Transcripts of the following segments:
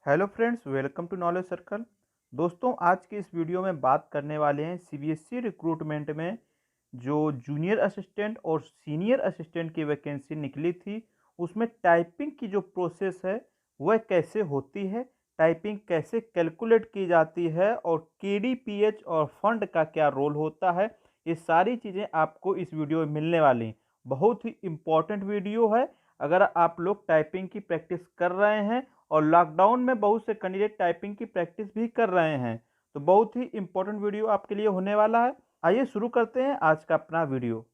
Hello friends, welcome to knowledge circle. दोस्तों, आज की इस वीडियो में बात करने वाले हैं सीबीएसई रिक्रूटमेंट में जो जूनियर असिस्टेंट और सीनियर असिस्टेंट की वैकेंसी निकली थी, उसमें टाइपिंग की जो प्रोसेस है वह कैसे होती है, टाइपिंग कैसे कैलकुलेट की जाती है और केडीपीएच और फंड का क्या रोल होता है। ये सारी चीज़ें आपको इस वीडियो में मिलने वाली हैं। बहुत ही इम्पॉर्टेंट वीडियो है। अगर आप लोग टाइपिंग की प्रैक्टिस कर रहे हैं और लॉकडाउन में बहुत से कैंडिडेट टाइपिंग की प्रैक्टिस भी कर रहे हैं, तो बहुत ही इंपॉर्टेंट वीडियो आपके लिए होने वाला है। आइए शुरू करते हैं आज का अपना वीडियो।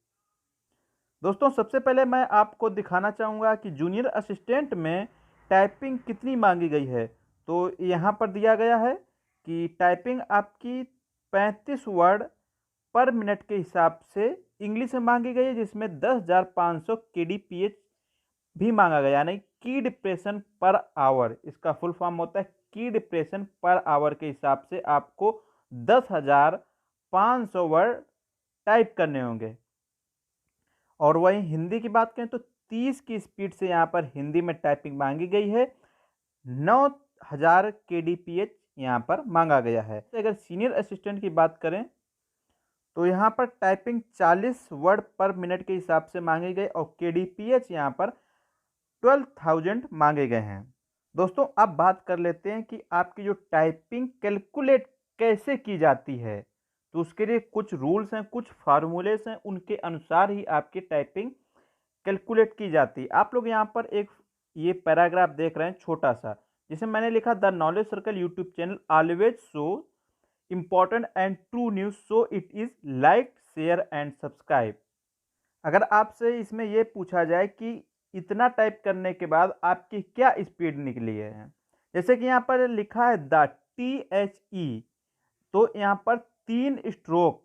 दोस्तों, सबसे पहले मैं आपको दिखाना चाहूँगा कि जूनियर असिस्टेंट में टाइपिंग कितनी मांगी गई है। तो यहाँ पर दिया गया है कि टाइपिंग आपकी 35 वर्ड पर मिनट के हिसाब से इंग्लिश में मांगी गई है, जिसमें 10,500 KDPH भी मांगा गया, यानी की डिप्रेशन पर आवर। इसका फुल फॉर्म होता है की डिप्रेशन पर आवर के हिसाब से आपको 10,500 वर्ड टाइप करने होंगे। और वहीं हिंदी की बात करें तो 30 की स्पीड से यहाँ पर हिंदी में टाइपिंग मांगी गई है। 9,000 KDPH यहाँ पर मांगा गया है। अगर सीनियर असिस्टेंट की बात करें तो यहाँ पर टाइपिंग 40 वर्ड पर मिनट के हिसाब से मांगी गई और KDPH यहाँ पर 12,000 मांगे गए हैं। दोस्तों, अब बात कर लेते हैं कि आपकी जो टाइपिंग कैलकुलेट कैसे की जाती है। तो उसके लिए कुछ रूल्स हैं, कुछ फार्मूलेस हैं, उनके अनुसार ही आपकी टाइपिंग कैलकुलेट की जाती है। आप लोग यहाँ पर एक ये पैराग्राफ देख रहे हैं छोटा सा, जिसे मैंने लिखा the knowledge circle YouTube channel always show important and true news, so it is like share and subscribe. अगर आपसे इसमें यह पूछा जाए कि इतना टाइप करने के बाद आपकी क्या स्पीड निकली है, जैसे कि यहाँ पर लिखा है द THE, तो यहाँ पर 3 स्ट्रोक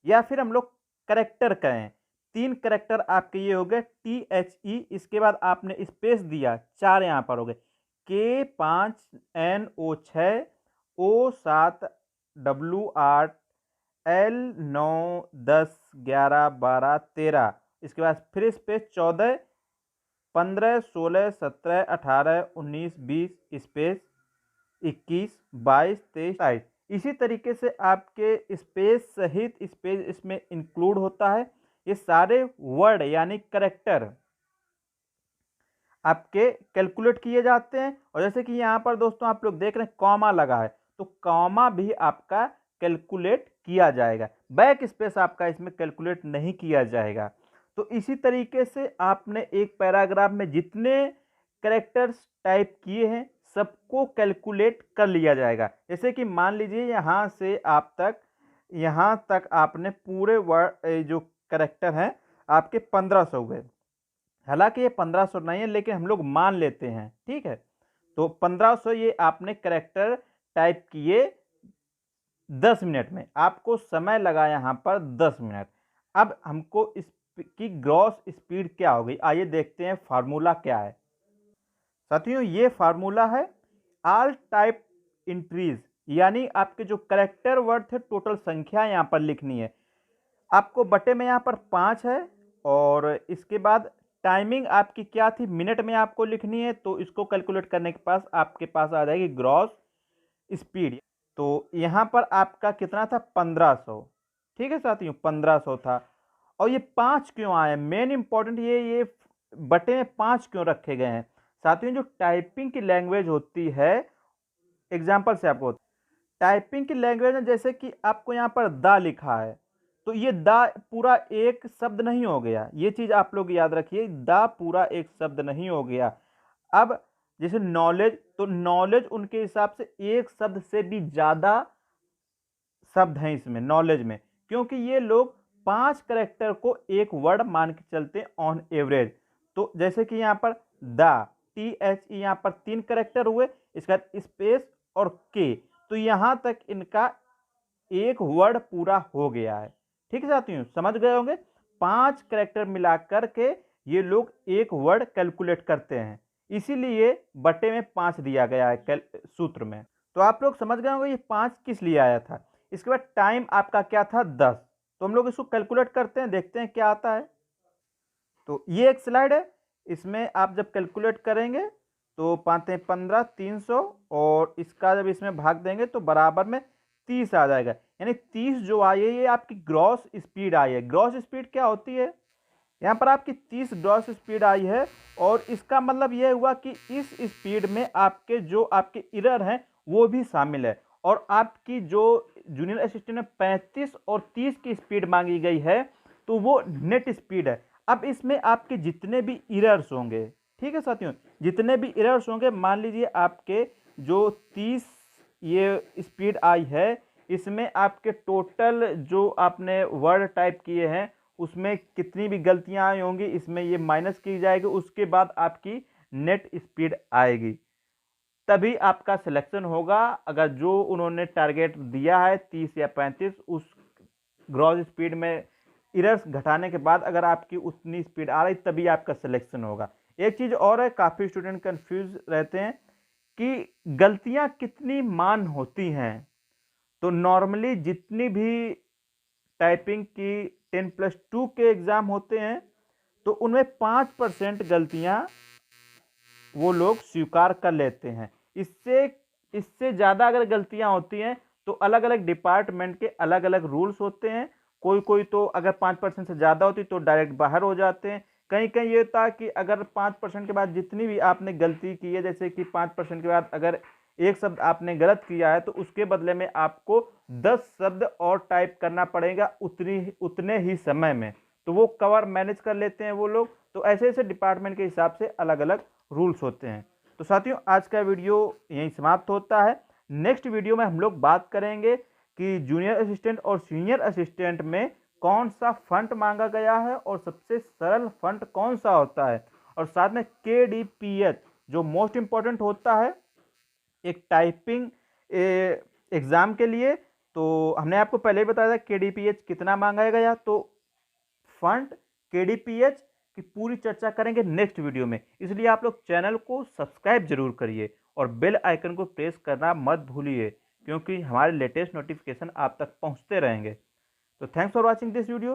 या फिर हम लोग करेक्टर कहें, 3 करेक्टर आपके ये हो गए THE। इसके बाद आपने स्पेस दिया, 4 यहाँ पर हो गए K5NO6 O7 W8 L9 10 11 12 13। इसके बाद फिर स्पेस 14 15 16 17 18 19 20 स्पेस 21 22 23 28। इसी तरीके से आपके स्पेस सहित स्पेस इसमें इंक्लूड होता है। ये सारे वर्ड यानी करेक्टर आपके कैलकुलेट किए जाते हैं। और जैसे कि यहाँ पर दोस्तों आप लोग देख रहे हैं कॉमा लगा है, तो कॉमा भी आपका कैलकुलेट किया जाएगा। बैक स्पेस आपका इसमें कैलकुलेट नहीं किया जाएगा। तो इसी तरीके से आपने एक पैराग्राफ में जितने कैरेक्टर्स टाइप किए हैं सबको कैलकुलेट कर लिया जाएगा। जैसे कि मान लीजिए यहाँ से आप तक, यहाँ तक आपने पूरे वर्ड जो कैरेक्टर हैं आपके 1500 हुए। हालांकि ये 1500 नहीं है, लेकिन हम लोग मान लेते हैं, ठीक है। तो 1500 ये आपने कैरेक्टर टाइप किए 10 मिनट में, आपको समय लगा यहाँ पर 10 मिनट। अब हमको इसकी ग्रॉस स्पीड क्या हो गई, आइए देखते हैं फार्मूला क्या है। साथियों, ये फार्मूला है ऑल टाइप इंट्रीज, यानी आपके जो कैरेक्टर वर्ड थे टोटल संख्या यहाँ पर लिखनी है आपको। बटे में यहाँ पर 5 है और इसके बाद टाइमिंग आपकी क्या थी मिनट में आपको लिखनी है। तो इसको कैलकुलेट करने के पास आपके पास आ जाएगी ग्रॉस स्पीड। तो यहाँ पर आपका कितना था 1500, ठीक है साथियों, 1500 था। और ये 5 क्यों आए, मेन इंपॉर्टेंट ये बटे में 5 क्यों रखे गए हैं साथियों। जो टाइपिंग की लैंग्वेज होती है, एग्जाम्पल से आपको टाइपिंग की लैंग्वेज में, जैसे कि आपको यहाँ पर द लिखा है, तो ये द पूरा एक शब्द नहीं हो गया। ये चीज आप लोग याद रखिए, द पूरा एक शब्द नहीं हो गया। अब जैसे नॉलेज, तो नॉलेज उनके हिसाब से एक शब्द से भी ज्यादा शब्द हैं इसमें नॉलेज में, क्योंकि ये लोग 5 करेक्टर को एक वर्ड मान के चलते हैं ऑन एवरेज। तो जैसे कि यहाँ पर द THE यहाँ पर 3 करेक्टर हुए, इसका स्पेस और के, तो यहाँ तक इनका एक वर्ड पूरा हो गया है। ठीक है साथियों, समझ गए होंगे। 5 करेक्टर मिलाकर के ये लोग एक वर्ड कैलकुलेट करते हैं, इसीलिए बटे में 5 दिया गया है सूत्र में। तो आप लोग समझ गए होंगे ये 5 किस लिए आया था। इसके बाद टाइम आपका क्या था 10। तो हम लोग इसको कैलकुलेट करते हैं, देखते हैं क्या आता है। तो ये एक स्लाइड है, इसमें आप जब कैलकुलेट करेंगे तो 5 15 300 और इसका जब इसमें भाग देंगे तो बराबर में 30 आ जाएगा। यानी 30 जो आई है ये आपकी ग्रॉस स्पीड आई है। ग्रॉस स्पीड क्या होती है? यहाँ पर आपकी 30 ग्रॉस स्पीड आई है और इसका मतलब यह हुआ कि इस स्पीड में आपके जो आपके एरर हैं वो भी शामिल है। और आपकी जो जूनियर असिस्टेंट में 35 और 30 की स्पीड मांगी गई है तो वो नेट स्पीड है। अब इसमें आपके जितने भी एरर्स होंगे, ठीक है साथियों, जितने भी एरर्स होंगे, मान लीजिए आपके जो 30 ये स्पीड आई है इसमें आपके टोटल जो आपने वर्ड टाइप किए हैं उसमें कितनी भी गलतियां आई होंगी इसमें ये माइनस की जाएगी। उसके बाद आपकी नेट स्पीड आएगी, तभी आपका सिलेक्शन होगा। अगर जो उन्होंने टारगेट दिया है 30 या 35 उस ग्रॉस स्पीड में एरर्स घटाने के बाद अगर आपकी उतनी स्पीड आ रही तभी आपका सिलेक्शन होगा। एक चीज़ और है, काफ़ी स्टूडेंट कंफ्यूज रहते हैं कि गलतियां कितनी मान होती हैं। तो नॉर्मली जितनी भी टाइपिंग की 10+2 के एग्ज़ाम होते हैं तो उनमें 5% गलतियां वो लोग स्वीकार कर लेते हैं। इससे इससे ज़्यादा अगर गलतियां होती हैं तो अलग अलग डिपार्टमेंट के अलग अलग रूल्स होते हैं। कोई कोई तो अगर 5% से ज़्यादा होती तो डायरेक्ट बाहर हो जाते हैं। कहीं कहीं ये था कि अगर 5% के बाद जितनी भी आपने गलती की है, जैसे कि 5% के बाद अगर एक शब्द आपने गलत किया है तो उसके बदले में आपको 10 शब्द और टाइप करना पड़ेगा उतने ही समय में। तो वो कवर मैनेज कर लेते हैं वो लोग। तो ऐसे ऐसे डिपार्टमेंट के हिसाब से अलग अलग रूल्स होते हैं। तो साथियों आज का वीडियो यहीं समाप्त होता है। नेक्स्ट वीडियो में हम लोग बात करेंगे कि जूनियर असिस्टेंट और सीनियर असिस्टेंट में कौन सा फंड मांगा गया है और सबसे सरल फंड कौन सा होता है, और साथ में KDPH जो मोस्ट इम्पॉर्टेंट होता है एक टाइपिंग एग्ज़ाम के लिए। तो हमने आपको पहले ही बताया था KDPH कितना मांगा गया। तो फंड KDPH की पूरी चर्चा करेंगे नेक्स्ट वीडियो में, इसलिए आप लोग चैनल को सब्सक्राइब जरूर करिए और बेल आइकन को प्रेस करना मत भूलिए, क्योंकि हमारे लेटेस्ट नोटिफिकेशन आप तक पहुंचते रहेंगे। तो thanks for watching this video.